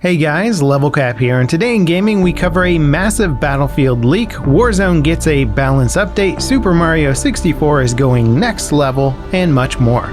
Hey guys, Level Cap here, and today in gaming we cover a massive Battlefield leak, Warzone gets a balance update, Super Mario 64 is going next level, and much more.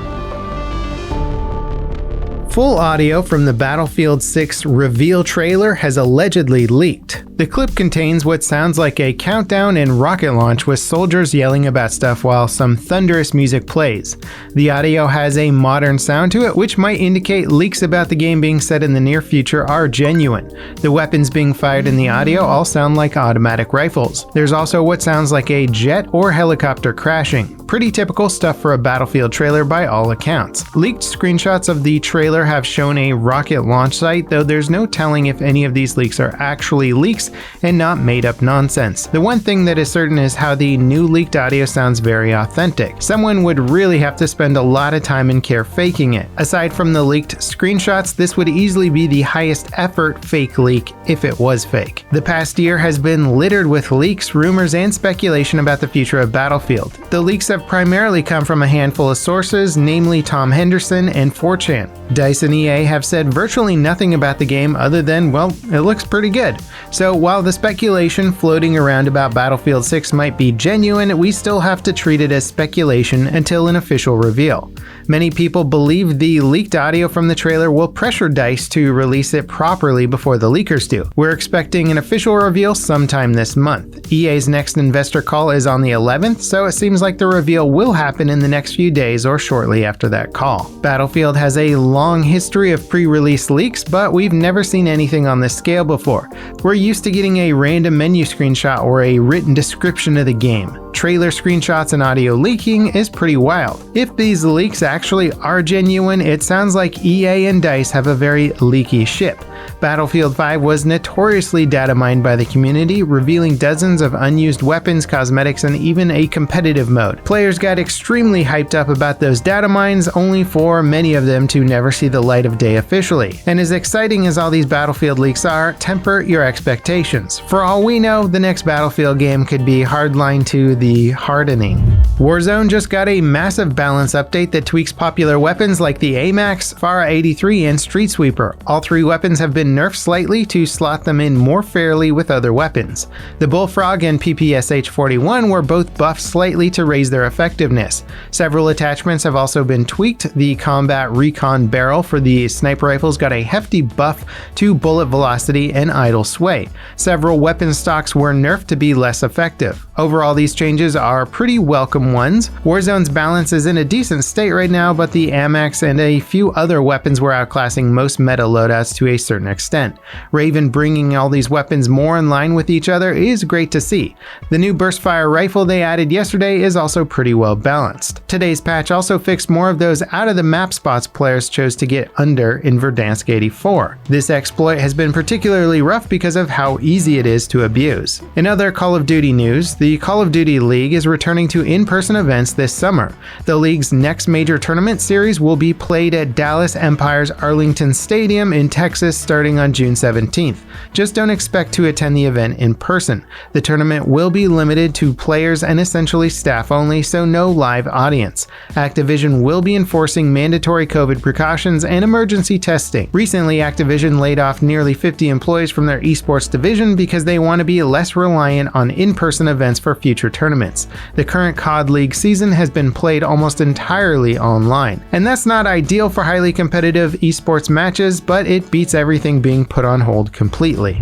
Full audio from the Battlefield 6 reveal trailer has allegedly leaked. The clip contains what sounds like a countdown and rocket launch with soldiers yelling about stuff while some thunderous music plays. The audio has a modern sound to it, which might indicate leaks about the game being set in the near future are genuine. The weapons being fired in the audio all sound like automatic rifles. There's also what sounds like a jet or helicopter crashing. Pretty typical stuff for a Battlefield trailer by all accounts. Leaked screenshots of the trailer have shown a rocket launch site, though there's no telling if any of these leaks are actually leaks and not made up nonsense. The one thing that is certain is how the new leaked audio sounds very authentic. Someone would really have to spend a lot of time and care faking it. Aside from the leaked screenshots, this would easily be the highest effort fake leak if it was fake. The past year has been littered with leaks, rumors, and speculation about the future of Battlefield. The leaks have primarily come from a handful of sources, namely Tom Henderson and 4chan. DICE and EA have said virtually nothing about the game other than, well, it looks pretty good. So while the speculation floating around about Battlefield 6 might be genuine, we still have to treat it as speculation until an official reveal. Many people believe the leaked audio from the trailer will pressure DICE to release it properly before the leakers do. We're expecting an official reveal sometime this month. EA's next investor call is on the 11th, so it seems like the reveal will happen in the next few days or shortly after that call. Battlefield has a long history of pre-release leaks, but we've never seen anything on this scale before. We're used to getting a random menu screenshot or a written description of the game. Trailer screenshots and audio leaking is pretty wild. If these leaks actually are genuine, it sounds like EA and DICE have a very leaky ship. Battlefield 5 was notoriously data mined by the community, revealing dozens of unused weapons, cosmetics, and even a competitive mode. Players got extremely hyped up about those data mines, only for many of them to never see the light of day officially. And as exciting as all these Battlefield leaks are, temper your expectations. For all we know, the next Battlefield game could be hardline to the hardening. Warzone just got a massive balance update that tweaks popular weapons like the AMAX, FARA 83, and Street Sweeper. All three weapons have been nerfed slightly to slot them in more fairly with other weapons. The Bullfrog and PPSH-41 were both buffed slightly to raise their effectiveness. Several attachments have also been tweaked. The Combat Recon barrel for the sniper rifles got a hefty buff to bullet velocity and idle sway. Several weapon stocks were nerfed to be less effective. Overall, these changes are pretty welcome ones. Warzone's balance is in a decent state right now, but the AMAX and a few other weapons were outclassing most meta loadouts to a certain extent. Raven bringing all these weapons more in line with each other is great to see. The new burstfire rifle they added yesterday is also pretty well balanced. Today's patch also fixed more of those out of the map spots players chose to get under in Verdansk 84. This exploit has been particularly rough because of how easy it is to abuse. In other Call of Duty news, the Call of Duty League is returning to in-person events this summer. The league's next major tournament series will be played at Dallas Empire's Arlington Stadium in Texas starting on June 17th. Just don't expect to attend the event in person. The tournament will be limited to players and essentially staff only, so no live audience. Activision will be enforcing mandatory COVID precautions and emergency testing. Recently, Activision laid off nearly 50 employees from their esports division because they want to be less reliant on in-person events for future tournaments. The current COD League season has been played almost entirely online. And that's not ideal for highly competitive esports matches, but it beats everything being put on hold completely.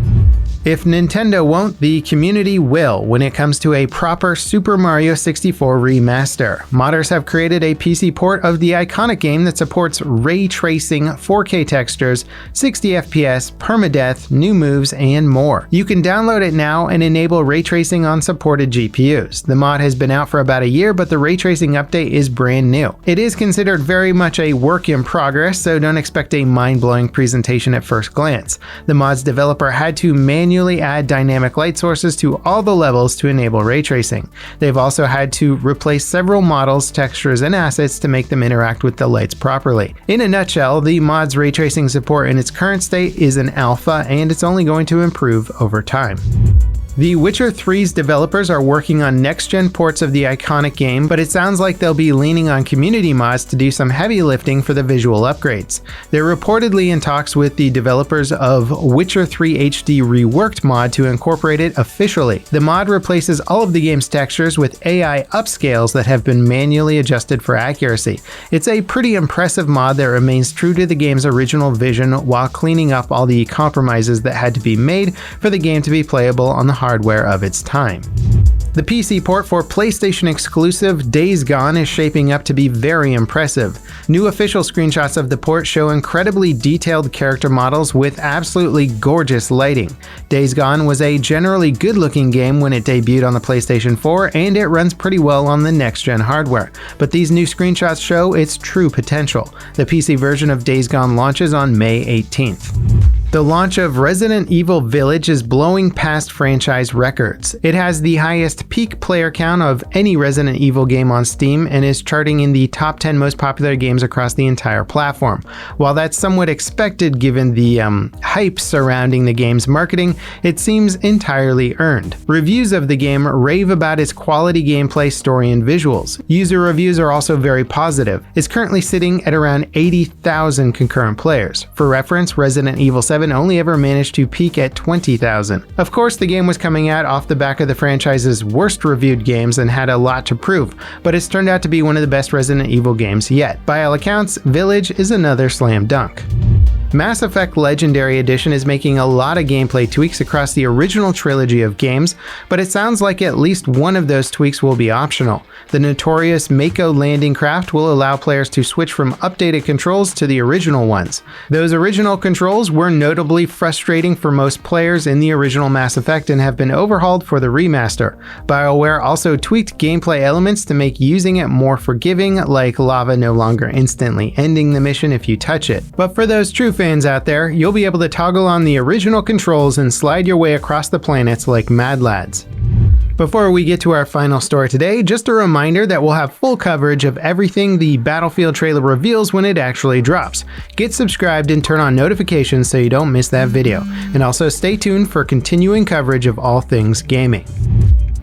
If Nintendo won't, the community will when it comes to a proper Super Mario 64 remaster. Modders have created a PC port of the iconic game that supports ray tracing, 4K textures, 60 FPS, permadeath, new moves, and more. You can download it now and enable ray tracing on supported GPUs. The mod has been out for about a year, but the ray tracing update is brand new. It is considered very much a work in progress, so don't expect a mind-blowing presentation at first glance. The mod's developer had to manually add dynamic light sources to all the levels to enable ray tracing. They've also had to replace several models, textures, and assets to make them interact with the lights properly. In a nutshell, the mod's ray tracing support in its current state is an alpha, and it's only going to improve over time. The Witcher 3's developers are working on next-gen ports of the iconic game, but it sounds like they'll be leaning on community mods to do some heavy lifting for the visual upgrades. They're reportedly in talks with the developers of Witcher 3 HD Reworked mod to incorporate it officially. The mod replaces all of the game's textures with AI upscales that have been manually adjusted for accuracy. It's a pretty impressive mod that remains true to the game's original vision while cleaning up all the compromises that had to be made for the game to be playable on the hardware of its time. The PC port for PlayStation exclusive Days Gone is shaping up to be very impressive. New official screenshots of the port show incredibly detailed character models with absolutely gorgeous lighting. Days Gone was a generally good-looking game when it debuted on the PlayStation 4, and it runs pretty well on the next-gen hardware. But these new screenshots show its true potential. The PC version of Days Gone launches on May 18th. The launch of Resident Evil Village is blowing past franchise records. It has the highest peak player count of any Resident Evil game on Steam and is charting in the top 10 most popular games across the entire platform. While that's somewhat expected given the hype surrounding the game's marketing, it seems entirely earned. Reviews of the game rave about its quality gameplay, story, and visuals. User reviews are also very positive. It's currently sitting at around 80,000 concurrent players. For reference, Resident Evil 7 only ever managed to peak at 20,000. Of course, the game was coming out off the back of the franchise's worst reviewed games and had a lot to prove, but it's turned out to be one of the best Resident Evil games yet. By all accounts, Village is another slam dunk. Mass Effect Legendary Edition is making a lot of gameplay tweaks across the original trilogy of games, but it sounds like at least one of those tweaks will be optional. The notorious Mako landing craft will allow players to switch from updated controls to the original ones. Those original controls were notably frustrating for most players in the original Mass Effect and have been overhauled for the remaster. BioWare also tweaked gameplay elements to make using it more forgiving, like lava no longer instantly ending the mission if you touch it. But for those true fans out there, you'll be able to toggle on the original controls and slide your way across the planets like mad lads. Before we get to our final story today, just a reminder that we'll have full coverage of everything the Battlefield trailer reveals when it actually drops. Get subscribed and turn on notifications so you don't miss that video. And also stay tuned for continuing coverage of all things gaming.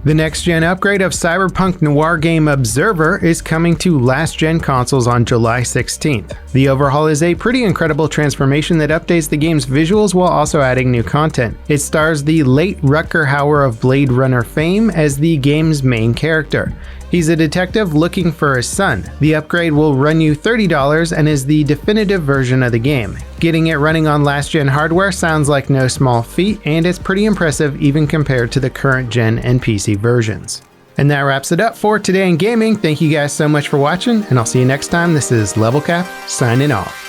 The next-gen upgrade of Cyberpunk Noir game Observer is coming to last-gen consoles on July 16th. The overhaul is a pretty incredible transformation that updates the game's visuals while also adding new content. It stars the late Rutger Hauer of Blade Runner fame as the game's main character. He's a detective looking for his son. The upgrade will run you $30 and is the definitive version of the game. Getting it running on last-gen hardware sounds like no small feat, and it's pretty impressive even compared to the current gen and PC versions. And that wraps it up for today in gaming. Thank you guys so much for watching, and I'll see you next time. This is Level Cap signing off.